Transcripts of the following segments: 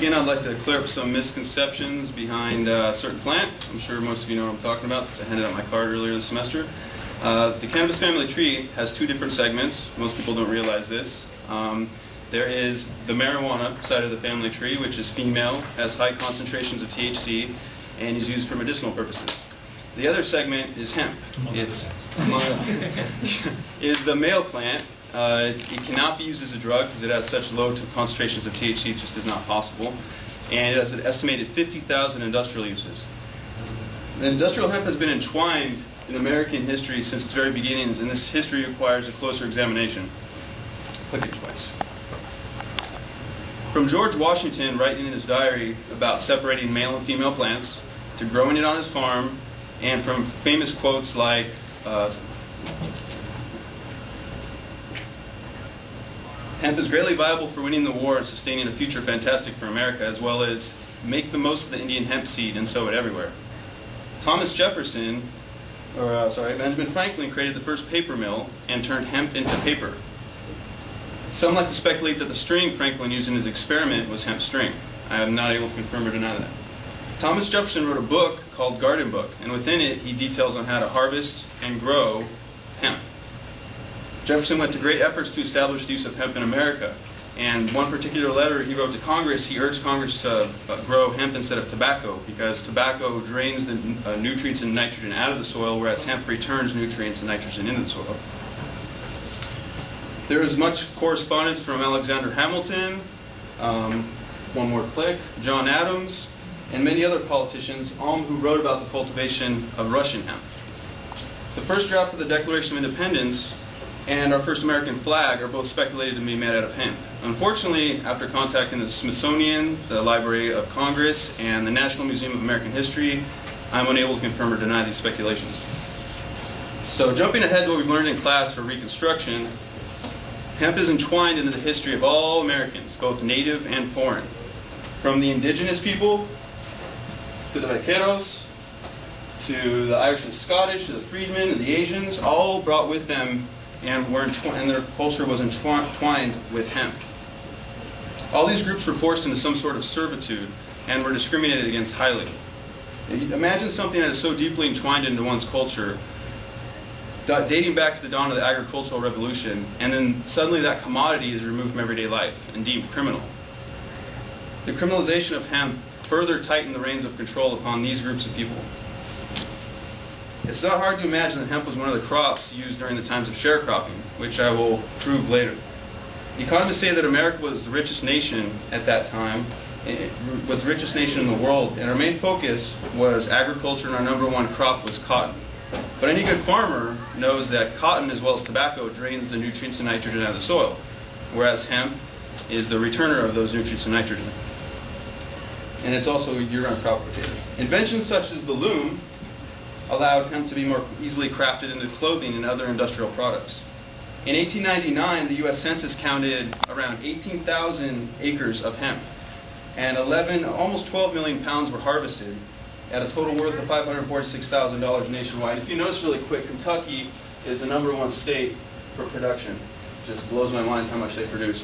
begin, I'd like to clear up some misconceptions behind a certain plant. I'm sure most of you know what I'm talking about since I handed out my card earlier this semester. The cannabis family tree has two different segments. Most people don't realize this. There is the marijuana side of the family tree, which is female, has high concentrations of THC, and is used for medicinal purposes. The other segment is hemp. Is the male plant. It cannot be used as a drug because it has such low concentrations of THC, it just is not possible. And it has an estimated 50,000 industrial uses. The industrial hemp has been entwined in American history since its very beginnings, and this history requires a closer examination. Click it twice. From George Washington writing in his diary about separating male and female plants, to growing it on his farm, and from famous quotes like, hemp is greatly viable for winning the war and sustaining a future fantastic for America, as well as make the most of the Indian hemp seed and sow it everywhere. Benjamin Franklin created the first paper mill and turned hemp into paper. Some like to speculate that the string Franklin used in his experiment was hemp string. I am not able to confirm or deny that. Thomas Jefferson wrote a book called Garden Book, and within it he details on how to harvest and grow hemp. Jefferson went to great efforts to establish the use of hemp in America, and one particular letter he wrote to Congress, he urged Congress to grow hemp instead of tobacco, because tobacco drains the nutrients and nitrogen out of the soil, whereas hemp returns nutrients and nitrogen into the soil. There is much correspondence from Alexander Hamilton, one more click, John Adams, and many other politicians, all who wrote about the cultivation of Russian hemp. The first draft of the Declaration of Independence and our first American flag are both speculated to be made out of hemp. Unfortunately, after contacting the Smithsonian, the Library of Congress, and the National Museum of American History, I'm unable to confirm or deny these speculations. So jumping ahead to what we've learned in class for Reconstruction, hemp is entwined into the history of all Americans, both native and foreign. From the indigenous people, to the vaqueros, to the Irish and Scottish, to the freedmen and the Asians, all brought with them and their culture was entwined with hemp. All these groups were forced into some sort of servitude and were discriminated against highly. Imagine something that is so deeply entwined into one's culture, dating back to the dawn of the agricultural revolution, and then suddenly that commodity is removed from everyday life and deemed criminal. The criminalization of hemp further tightened the reins of control upon these groups of people. It's not hard to imagine that hemp was one of the crops used during the times of sharecropping, which I will prove later. Economists say that America was the richest nation at that time, was the richest nation in the world, and our main focus was agriculture, and our number one crop was cotton. But any good farmer knows that cotton, as well as tobacco, drains the nutrients and nitrogen out of the soil, whereas hemp is the returner of those nutrients and nitrogen. And it's also a year-round crop rotator. Inventions such as the loom allowed hemp to be more easily crafted into clothing and other industrial products. In 1899, the U.S. Census counted around 18,000 acres of hemp, and almost 12 million pounds were harvested at a total worth of $546,000 nationwide. If you notice really quick, Kentucky is the #1 state for production. It just blows my mind how much they produced.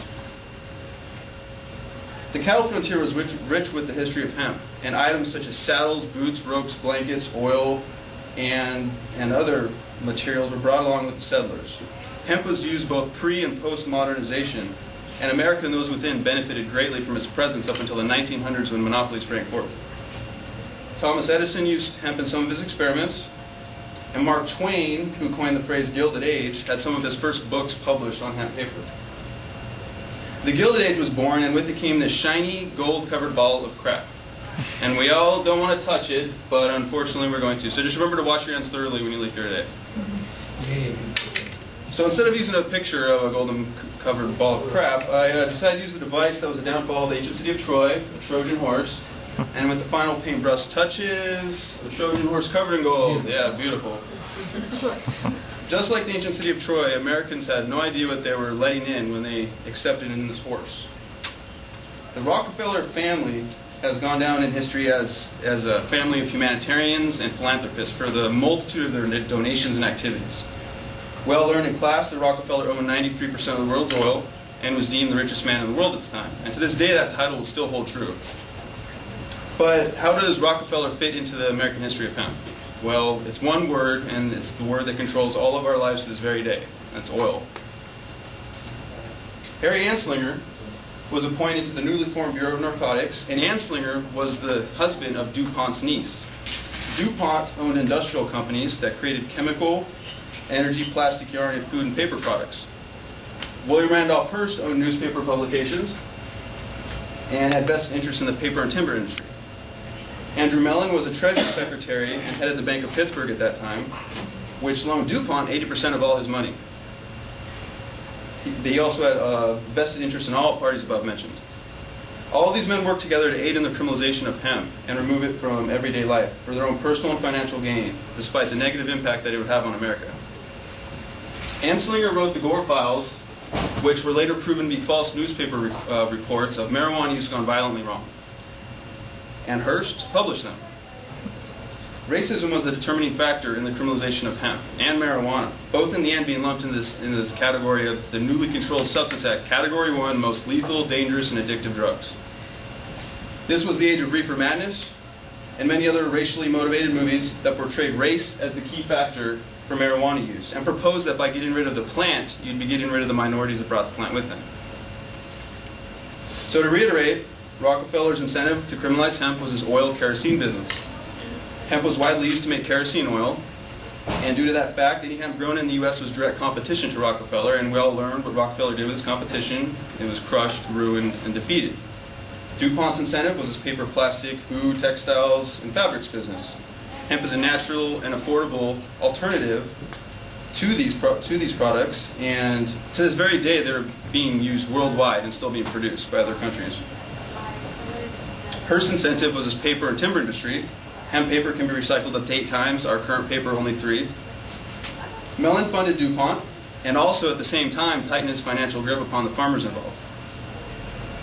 The cattle frontier was rich with the history of hemp, and items such as saddles, boots, ropes, blankets, oil, and other materials were brought along with the settlers. Hemp was used both pre- and post-modernization, and America and those within benefited greatly from its presence up until the 1900s when monopolies sprang forth. Thomas Edison used hemp in some of his experiments, and Mark Twain, who coined the phrase Gilded Age, had some of his first books published on hemp paper. The Gilded Age was born, and with it came this shiny, gold-covered ball of crap. And we all don't want to touch it, but unfortunately we're going to. So just remember to wash your hands thoroughly when you leave here today. So instead of using a picture of a golden-covered ball of crap, I decided to use a device that was a downfall of the ancient city of Troy, a Trojan horse. And with the final paintbrush touches, the Trojan horse covered in gold. Yeah, beautiful. Just like the ancient city of Troy, Americans had no idea what they were letting in when they accepted in this horse. The Rockefeller family has gone down in history as a family of humanitarians and philanthropists for the multitude of their donations and activities. Well learned in class, the Rockefeller owned 93% of the world's oil, and was deemed the richest man in the world at the time. And to this day, that title will still hold true. But how does Rockefeller fit into the American history of hemp? Well, it's one word, and it's the word that controls all of our lives to this very day. That's oil. Harry Anslinger was appointed to the newly formed Bureau of Narcotics, and Anslinger was the husband of DuPont's niece. DuPont owned industrial companies that created chemical, energy, plastic, yarn, and food and paper products. William Randolph Hearst owned newspaper publications and had vested interest in the paper and timber industry. Andrew Mellon was a Treasury Secretary and headed the Bank of Pittsburgh at that time, which loaned DuPont 80% of all his money. He also had a vested interest in all parties above mentioned. All these men worked together to aid in the criminalization of hemp and remove it from everyday life for their own personal and financial gain, despite the negative impact that it would have on America. Anslinger wrote the Gore Files, which were later proven to be false newspaper reports of marijuana use gone violently wrong. And Hearst published them. Racism was the determining factor in the criminalization of hemp and marijuana, both in the end being lumped into this category of the newly controlled Substance Act, Category 1, most lethal, dangerous, and addictive drugs. This was the age of Reefer Madness and many other racially motivated movies that portrayed race as the key factor for marijuana use and proposed that by getting rid of the plant, you'd be getting rid of the minorities that brought the plant with them. So to reiterate, Rockefeller's incentive to criminalize hemp was his oil kerosene business. Hemp was widely used to make kerosene oil, and due to that fact, any hemp grown in the U.S. was direct competition to Rockefeller, and we all learned what Rockefeller did with his competition. It was crushed, ruined, and defeated. DuPont's incentive was his paper, plastic, food, textiles, and fabrics business. Hemp is a natural and affordable alternative to these products, and to this very day, they're being used worldwide and still being produced by other countries. Hearst's incentive was his paper and timber industry. Hemp paper can be recycled up to 8 times, our current paper only 3. Mellon funded DuPont, and also at the same time tightened his financial grip upon the farmers involved.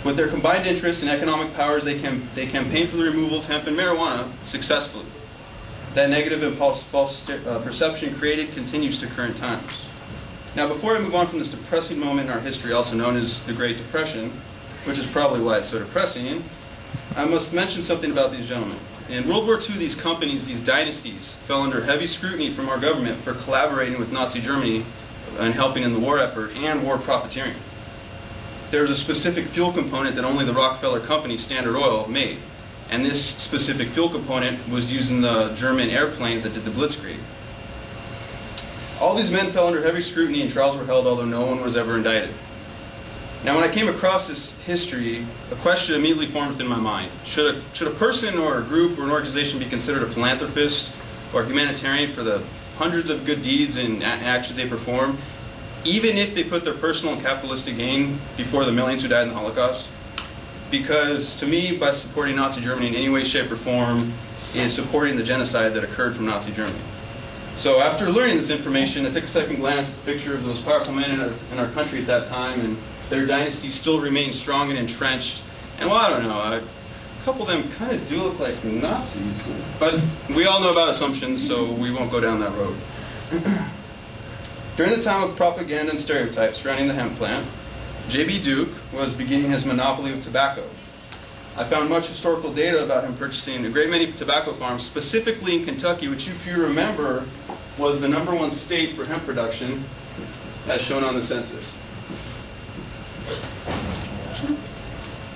With their combined interests and economic powers, they campaigned for the removal of hemp and marijuana successfully. That negative and false perception created continues to current times. Now, before I move on from this depressing moment in our history, also known as the Great Depression, which is probably why it's so depressing, I must mention something about these gentlemen. In World War II, these companies, these dynasties, fell under heavy scrutiny from our government for collaborating with Nazi Germany and helping in the war effort and war profiteering. There was a specific fuel component that only the Rockefeller Company, Standard Oil, made. And this specific fuel component was used in the German airplanes that did the Blitzkrieg. All these men fell under heavy scrutiny and trials were held, although no one was ever indicted. Now, when I came across this history, a question immediately formed within my mind. Should a person or a group or an organization be considered a philanthropist or a humanitarian for the hundreds of good deeds and actions they perform, even if they put their personal and capitalistic gain before the millions who died in the Holocaust? Because to me, by supporting Nazi Germany in any way, shape, or form is supporting the genocide that occurred from Nazi Germany. So after learning this information, I took a second glance at the picture of those powerful men in our country at that time, and their dynasty still remains strong and entrenched. And well, I don't know, a couple of them kind of do look like Nazis. But we all know about assumptions, so we won't go down that road. During the time of propaganda and stereotypes surrounding the hemp plant, J.B. Duke was beginning his monopoly of tobacco. I found much historical data about him purchasing a great many tobacco farms, specifically in Kentucky, which, if you remember, was the #1 state for hemp production, as shown on the census.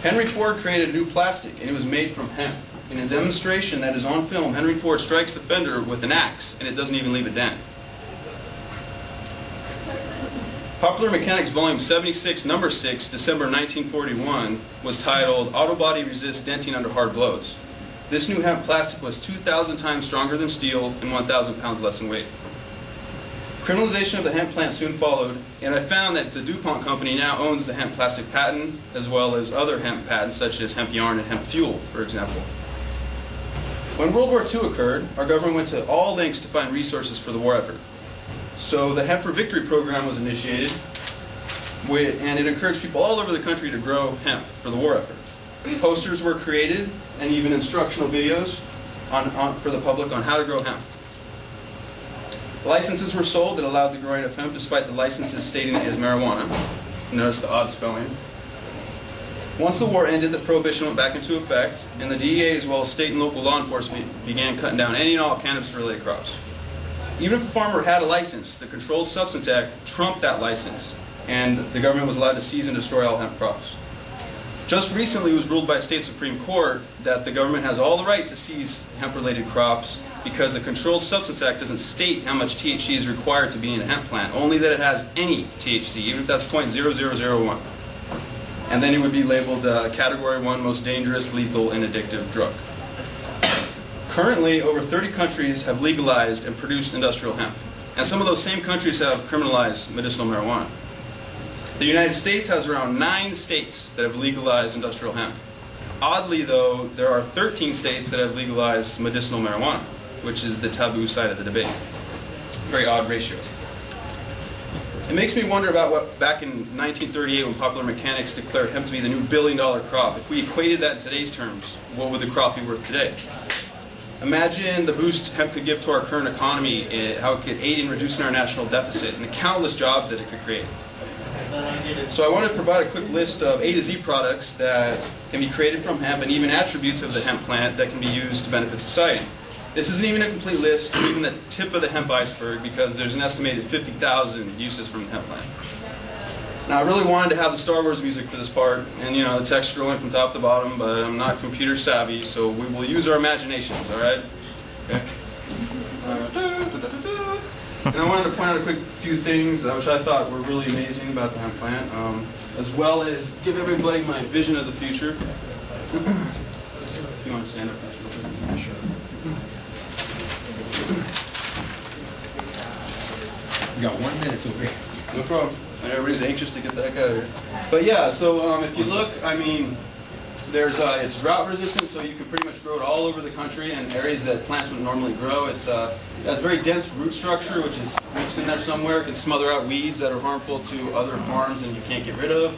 Henry Ford created a new plastic, and it was made from hemp. In a demonstration that is on film, Henry Ford strikes the fender with an axe, and it doesn't even leave a dent. Popular Mechanics Volume 76, Number 6, December 1941, was titled Auto Body Resists Denting Under Hard Blows. This new hemp plastic was 2,000 times stronger than steel and 1,000 pounds less in weight. Criminalization of the hemp plant soon followed, and I found that the DuPont company now owns the hemp plastic patent, as well as other hemp patents, such as hemp yarn and hemp fuel, for example. When World War II occurred, our government went to all lengths to find resources for the war effort. So the Hemp for Victory program was initiated, and it encouraged people all over the country to grow hemp for the war effort. Posters were created, and even instructional videos for the public on how to grow hemp. Licenses were sold that allowed the growing of hemp despite the licenses stating it as marijuana. Notice the odd spelling. Once the war ended, the prohibition went back into effect, and the DEA as well as state and local law enforcement began cutting down any and all cannabis-related crops. Even if a farmer had a license, the Controlled Substance Act trumped that license, and the government was allowed to seize and destroy all hemp crops. Just recently it was ruled by a state Supreme Court that the government has all the right to seize hemp-related crops because the Controlled Substance Act doesn't state how much THC is required to be in a hemp plant, only that it has any THC, even if that's 0.0001. And then it would be labeled Category 1 Most Dangerous, Lethal, and Addictive Drug. Currently, over 30 countries have legalized and produced industrial hemp. And some of those same countries have criminalized medicinal marijuana. The United States has around 9 states that have legalized industrial hemp. Oddly, though, there are 13 states that have legalized medicinal marijuana, which is the taboo side of the debate. Very odd ratio. It makes me wonder about what back in 1938 when Popular Mechanics declared hemp to be the new billion-dollar crop. If we equated that in today's terms, what would the crop be worth today? Imagine the boost hemp could give to our current economy, how it could aid in reducing our national deficit, and the countless jobs that it could create. So I want to provide a quick list of A to Z products that can be created from hemp and even attributes of the hemp plant that can be used to benefit society. This isn't even a complete list, even the tip of the hemp iceberg, because there's an estimated 50,000 uses from the hemp plant. Now, I really wanted to have the Star Wars music for this part, and you know, the text scrolling from top to bottom, but I'm not computer savvy, so we will use our imaginations, alright? Okay. And I wanted to point out a quick few things which I thought were really amazing about the hemp plant, as well as give everybody my vision of the future. You want to stand up? Sure. We got 1 minute over here. No problem. Everybody's anxious to get the heck out of here. But yeah, so if you look, I mean, it's drought resistant, so you can pretty much grow it all over the country in areas that plants would normally grow. It has very dense root structure, which is mixed in there somewhere. It can smother out weeds that are harmful to other farms and you can't get rid of.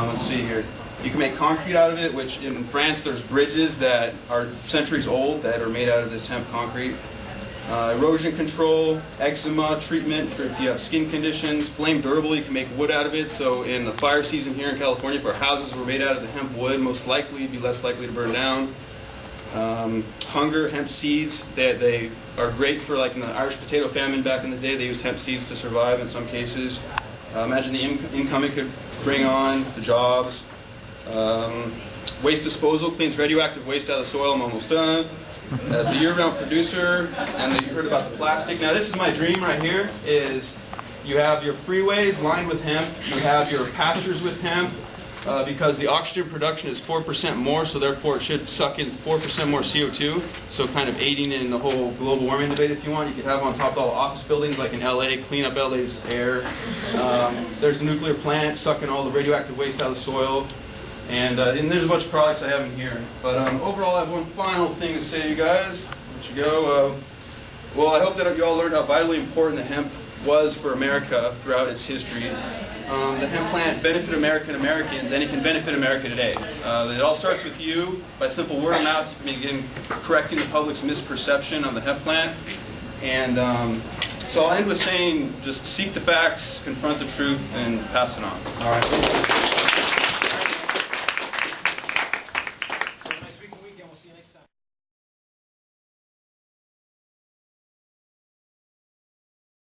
Let's see here. You can make concrete out of it, which in France there's bridges that are centuries old that are made out of this hemp concrete. Erosion control, eczema treatment for if you have skin conditions, flame durable, you can make wood out of it. So in the fire season here in California, if our houses were made out of the hemp wood, most likely you'd be less likely to burn down. Hunger, hemp seeds, they are great for, like in the Irish potato famine back in the day, they used hemp seeds to survive in some cases. Imagine the income it could bring on, the jobs. Waste disposal, cleans radioactive waste out of the soil. I'm almost done. It's a year-round producer, and you heard about the plastic. Now this is my dream right here, is you have your freeways lined with hemp, you have your pastures with hemp, because the oxygen production is 4% more, so therefore it should suck in 4% more CO2, so kind of aiding in the whole global warming debate if you want. You could have on top of all the office buildings like in LA, clean up LA's air. There's a nuclear plant sucking all the radioactive waste out of the soil. And there's a bunch of products I have in here. But overall, I have one final thing to say to you guys. Let you go. Well, I hope that you all learned how vitally important the hemp was for America throughout its history. The hemp plant benefited American Americans, and it can benefit America today. It all starts with you. By simple word of mouth, you can begin correcting the public's misperception of the hemp plant. And so I'll end with saying, just seek the facts, confront the truth, and pass it on. All right.